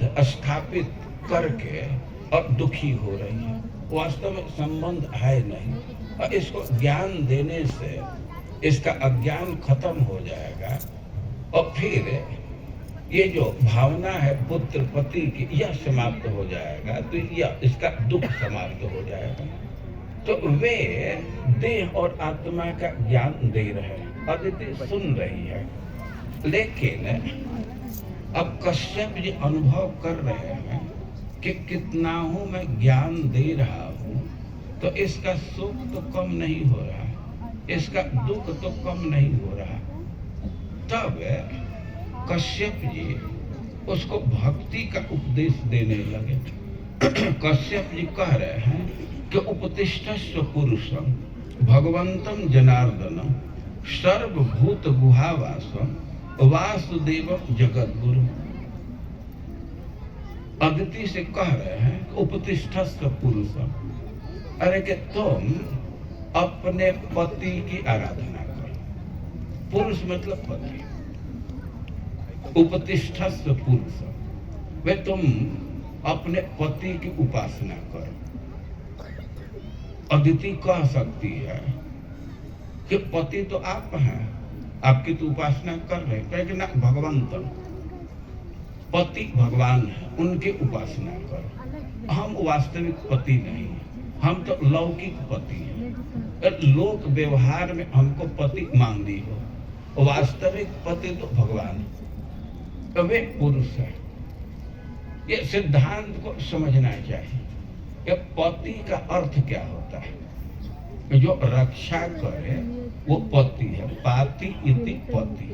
संबंध स्थापित करके और दुखी हो रही है। वास्तव में संबंध है नहीं, और इसको ज्ञान देने से इसका अज्ञान खत्म हो जाएगा, और फिर ये जो भावना है पुत्र पति की, यह समाप्त हो जाएगा, तो यह इसका दुख समाप्त हो जाएगा। तो वे देह और आत्मा का ज्ञान दे रहे हैं, अदिति सुन रही है, लेकिन अब कश्यप जी अनुभव कर रहे हैं कि कितना हूं मैं ज्ञान दे रहा हूं, तो इसका सुख तो कम नहीं हो रहा, इसका दुख तो कम नहीं हो रहा। तब कश्यप जी उसको भक्ति का उपदेश देने लगे। कश्यप जी कह रहे हैं कि उपतिष्ठस्व पुरुषम भगवंतम जनार्दनम सर्वभूत गुहावासम वासुदेवम जगद्गुरु। अदिति से कह रहे हैं कि उपतिष्ठस्व पुरुषम, अरे कि तुम अपने पति की आराधना करो। पुरुष मतलब पति, उपतिष्ठस्व पुरुषम, वे तुम अपने पति की उपासना करो। अदिति कह सकती है कि पति तो आप हैं, आपकी तो उपासना कर रहे हैं, कहे कि ना भगवंतम, पति भगवान है, उनकी उपासना करो। हम वास्तविक पति नहीं, हम तो लौकिक पति हैं। लोक व्यवहार में हमको पति मान ली हो, वास्तविक पति तो भगवान है, तो वे पुरुष है। ये सिद्धांत को समझना चाहिए कि पति का अर्थ क्या होता है। जो रक्षा करे वो पति है, पाति इति पति।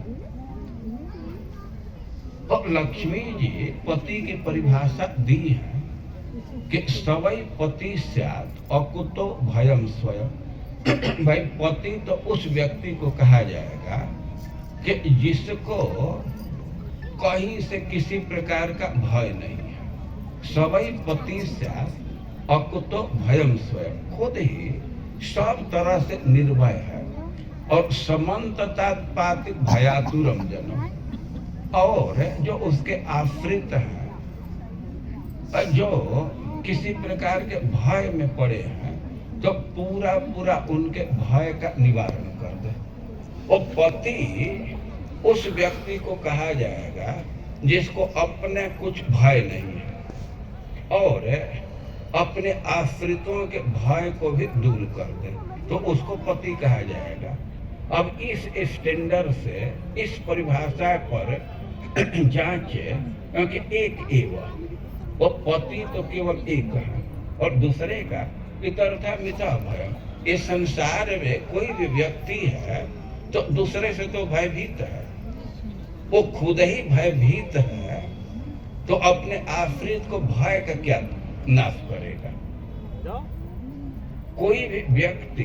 और लक्ष्मी जी पति की परिभाषा दी है कि सवै पति स्यात् अकुतो भयम स्वयं। भाई पति तो उस व्यक्ति को कहा जाएगा कि जिसको कहीं से किसी प्रकार का भय नहीं है। सवै पति स्यात् अकुतो भयम स्वयं, खुद ही सब तरह से निर्भय है। और समन्तता पाति भयातुरम जनम, और जो उसके आश्रित हैं, जो किसी प्रकार के भय में पड़े हैं, तो पूरा पूरा उनके भय का निवारण कर दे। और पति उस व्यक्ति को कहा जाएगा जिसको अपने कुछ भय नहीं है और अपने आश्रितों के भय को भी दूर कर दे, तो उसको पति कहा जाएगा। अब इस स्टैंडर्ड से, इस परिभाषा पर जांचे, क्योंकि एक एवं वो पति तो केवल एक है और दूसरे का इतरथा मिथा भय। इस संसार में कोई भी व्यक्ति है तो दूसरे से तो भयभीत है, वो खुद ही भयभीत है, तो अपने आश्रित को भय का क्या नाश करेगा। कोई भी व्यक्ति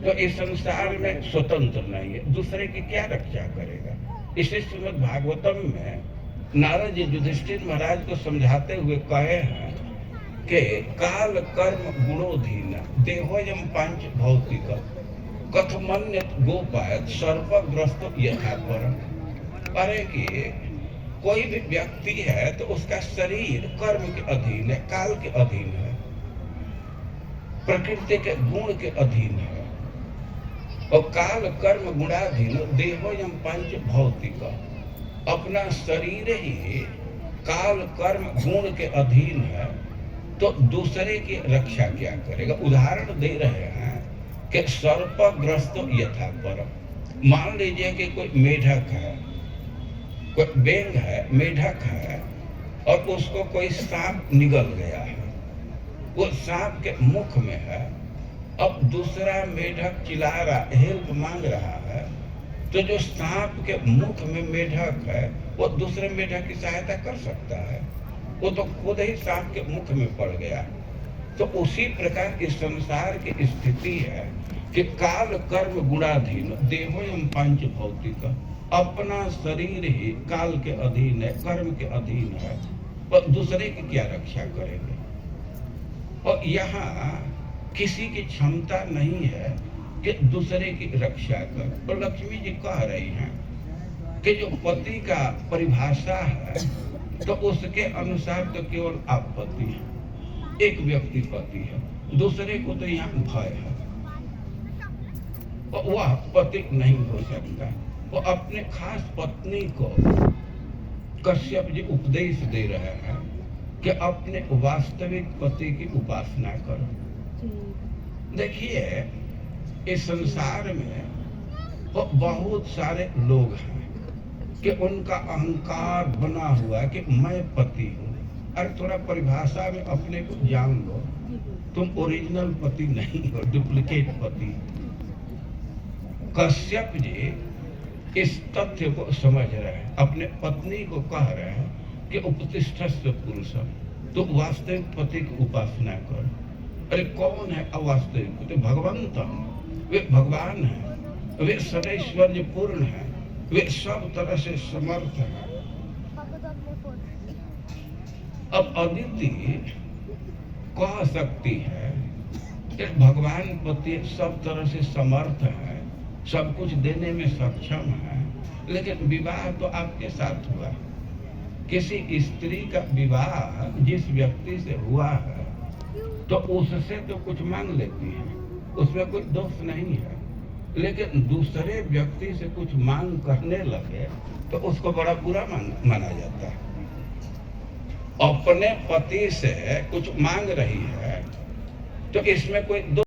तो इस संसार में स्वतंत्र नहीं है, दूसरे की क्या रक्षा करेगा। इसे श्रीमद् भागवतम में नारद जी युधिष्ठिर महाराज को समझाते हुए कहे हैं कि काल कर्म गुणोधीन देहोयम पांच भौतिक कथमन्यत गोपायत सर्पग्रस्त यथा परम। अरे कि कोई भी व्यक्ति है तो उसका शरीर कर्म के अधीन है, काल के अधीन है, प्रकृति के गुण के अधीन है। और काल कर्म गुणाधीन देहोयम पंच भौतिक, अपना शरीर ही काल कर्म गुण के अधीन है, तो दूसरे की रक्षा क्या करेगा। उदाहरण दे रहे हैं कि सर्पग्रस्त यथा परम। मान लीजिए कि कोई मेढक है, कोई बेंग है, मेढक है, और उसको कोई सांप निगल गया है, वो सांप के मुख में है। अब दूसरा मेढक चिल्ला रहा, हेल्प मांग रहा है, तो जो सांप के मुख में मेढक है वो दूसरे मेढक की सहायता कर सकता है, वो तो खुद ही सांप के मुख में पड़ गया। तो उसी प्रकार इस संसार की स्थिति है कि काल कर्म गुणाधीन देहोयम पंच भौतिक, अपना शरीर ही काल के अधीन है, कर्म के अधीन है, और दूसरे की क्या रक्षा करेंगे। और यहाँ किसी की क्षमता नहीं है कि दूसरे की रक्षा कर। तो लक्ष्मी जी कह रही हैं कि जो पति का परिभाषा है तो उसके अनुसार तो केवल आप पति हैं, एक व्यक्ति पति है, दूसरे को तो यहाँ भय है, वह पति नहीं हो सकता। वो अपने खास पत्नी को कश्यप जी उपदेश दे रहे हैं कि अपने वास्तविक पति की उपासना करो। देखिए, इस संसार में वो बहुत सारे लोग हैं कि उनका अहंकार बना हुआ है कि मैं पति हूँ। अरे थोड़ा परिभाषा में अपने को जान लो, तुम ओरिजिनल पति नहीं हो, डुप्लीकेट पति। कश्यप जी इस तथ्य को समझ रहे हैं, अपने पत्नी को कह रहे हैं कि उपतिष्ठस्थ पुरुषम, तो वास्तविक पति की उपासना कर। अरे कौन है अवास्तविक? तो भगवंतम, वे भगवान है, वे सर्वैश्वर्य पूर्ण है, वे सब तरह से समर्थ है। अब अदिति कह सकती है कि भगवान पति सब तरह से समर्थ है, सब कुछ देने में सक्षम है, लेकिन विवाह तो आपके साथ हुआ। किसी स्त्री का विवाह जिस व्यक्ति से हुआ है तो उससे तो कुछ मांग लेती है, उसमें कोई दोष नहीं है, लेकिन दूसरे व्यक्ति से कुछ मांग करने लगे तो उसको बड़ा बुरा माना जाता है। अपने पति से कुछ मांग रही है तो इसमें कोई